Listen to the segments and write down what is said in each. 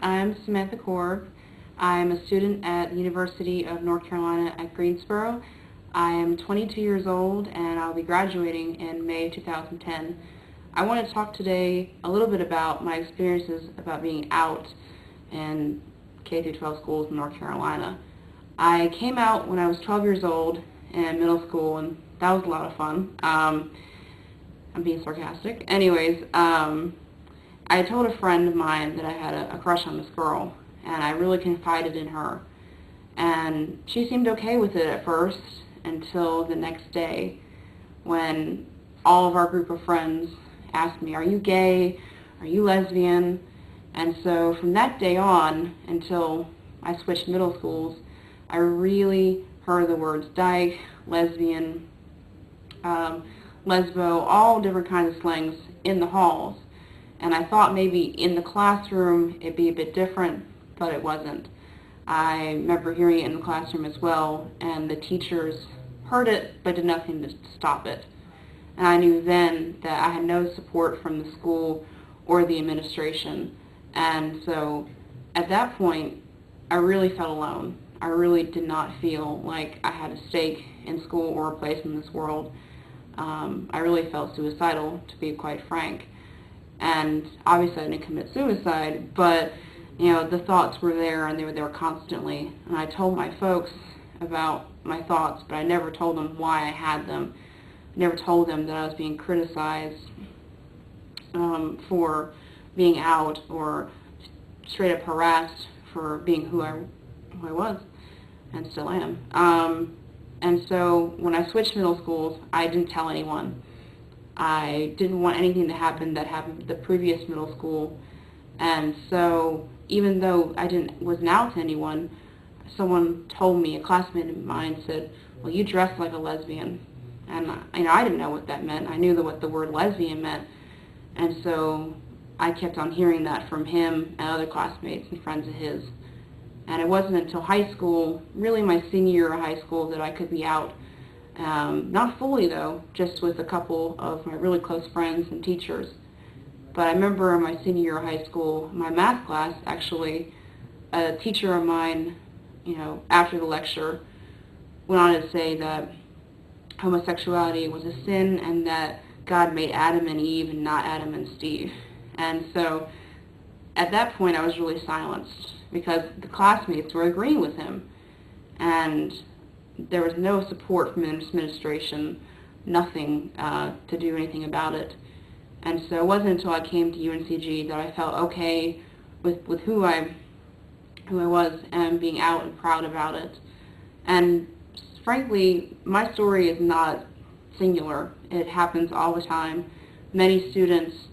I'm Samantha. I'm a student at the University of North Carolina at Greensboro. I am 22 years old and I'll be graduating in May 2010. I want to talk today a little bit about my experiences about being out in K-12 schools in North Carolina. I came out when I was 12 years old in middle school, and that was a lot of fun. I'm being sarcastic. Anyways, I told a friend of mine that I had a crush on this girl, and I really confided in her. And she seemed okay with it at first until the next day when all of our group of friends asked me, "Are you gay? Are you lesbian?" And so from that day on until I switched middle schools, I really heard the words dyke, lesbian, lesbo, all different kinds of slangs in the halls. And I thought maybe in the classroom it'd be a bit different, but it wasn't. I remember hearing it in the classroom as well, and the teachers heard it but did nothing to stop it. And I knew then that I had no support from the school or the administration. And so at that point, I really felt alone. I really did not feel like I had a stake in school or a place in this world. I really felt suicidal, to be quite frank. And obviously I didn't commit suicide, but the thoughts were there, and they were there constantly. And I told my folks about my thoughts, but I never told them why I had them. I never told them that I was being criticized for being out, or straight up harassed for being who I was and still am. And so when I switched middle schools, I didn't tell anyone. I didn't want anything to happen that happened at the previous middle school. And so even though I wasn't out to anyone, someone told me, a classmate of mine said, "Well, you dress like a lesbian." And I didn't know what that meant. I knew what the word lesbian meant. And so I kept on hearing that from him and other classmates and friends of his. And it wasn't until high school, really my senior year of high school, that I could be out. Not fully though, just with a couple of my really close friends and teachers. But I remember in my senior year of high school, my math class, actually, a teacher of mine, after the lecture, went on to say that homosexuality was a sin and that God made Adam and Eve and not Adam and Steve. And so at that point I was really silenced because the classmates were agreeing with him. And there was no support from the administration, nothing to do anything about it. And so it wasn't until I came to UNCG that I felt okay with who I was and being out and proud about it. And frankly, my story is not singular. It happens all the time. Many students,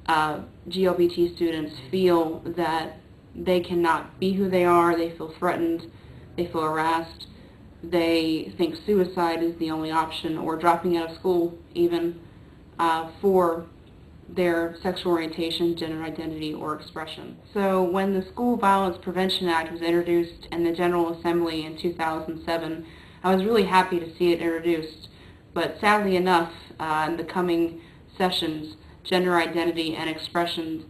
GLBT students, feel that they cannot be who they are. They feel threatened. They feel harassed. They think suicide is the only option, or dropping out of school even, for their sexual orientation, gender identity, or expression. So when the School Violence Prevention Act was introduced in the General Assembly in 2007, I was really happy to see it introduced. But sadly enough, in the coming sessions, gender identity and expressions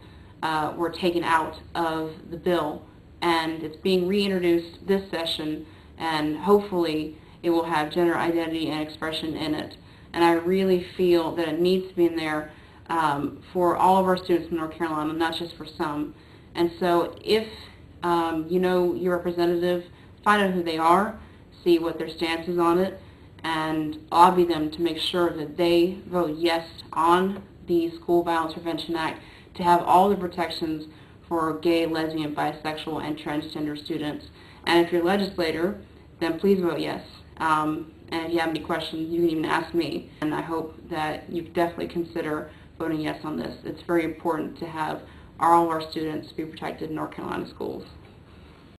were taken out of the bill, and it's being reintroduced this session, and hopefully it will have gender identity and expression in it. And I really feel that it needs to be in there for all of our students in North Carolina, not just for some. And so if you know your representative, find out who they are, see what their stance is on it, and lobby them to make sure that they vote yes on the School Violence Prevention Act to have all the protections for gay, lesbian, bisexual, and transgender students. And if you're a legislator, then please vote yes. And if you have any questions, you can even ask me. And I hope that you definitely consider voting yes on this. It's very important to have all of our students be protected in North Carolina schools.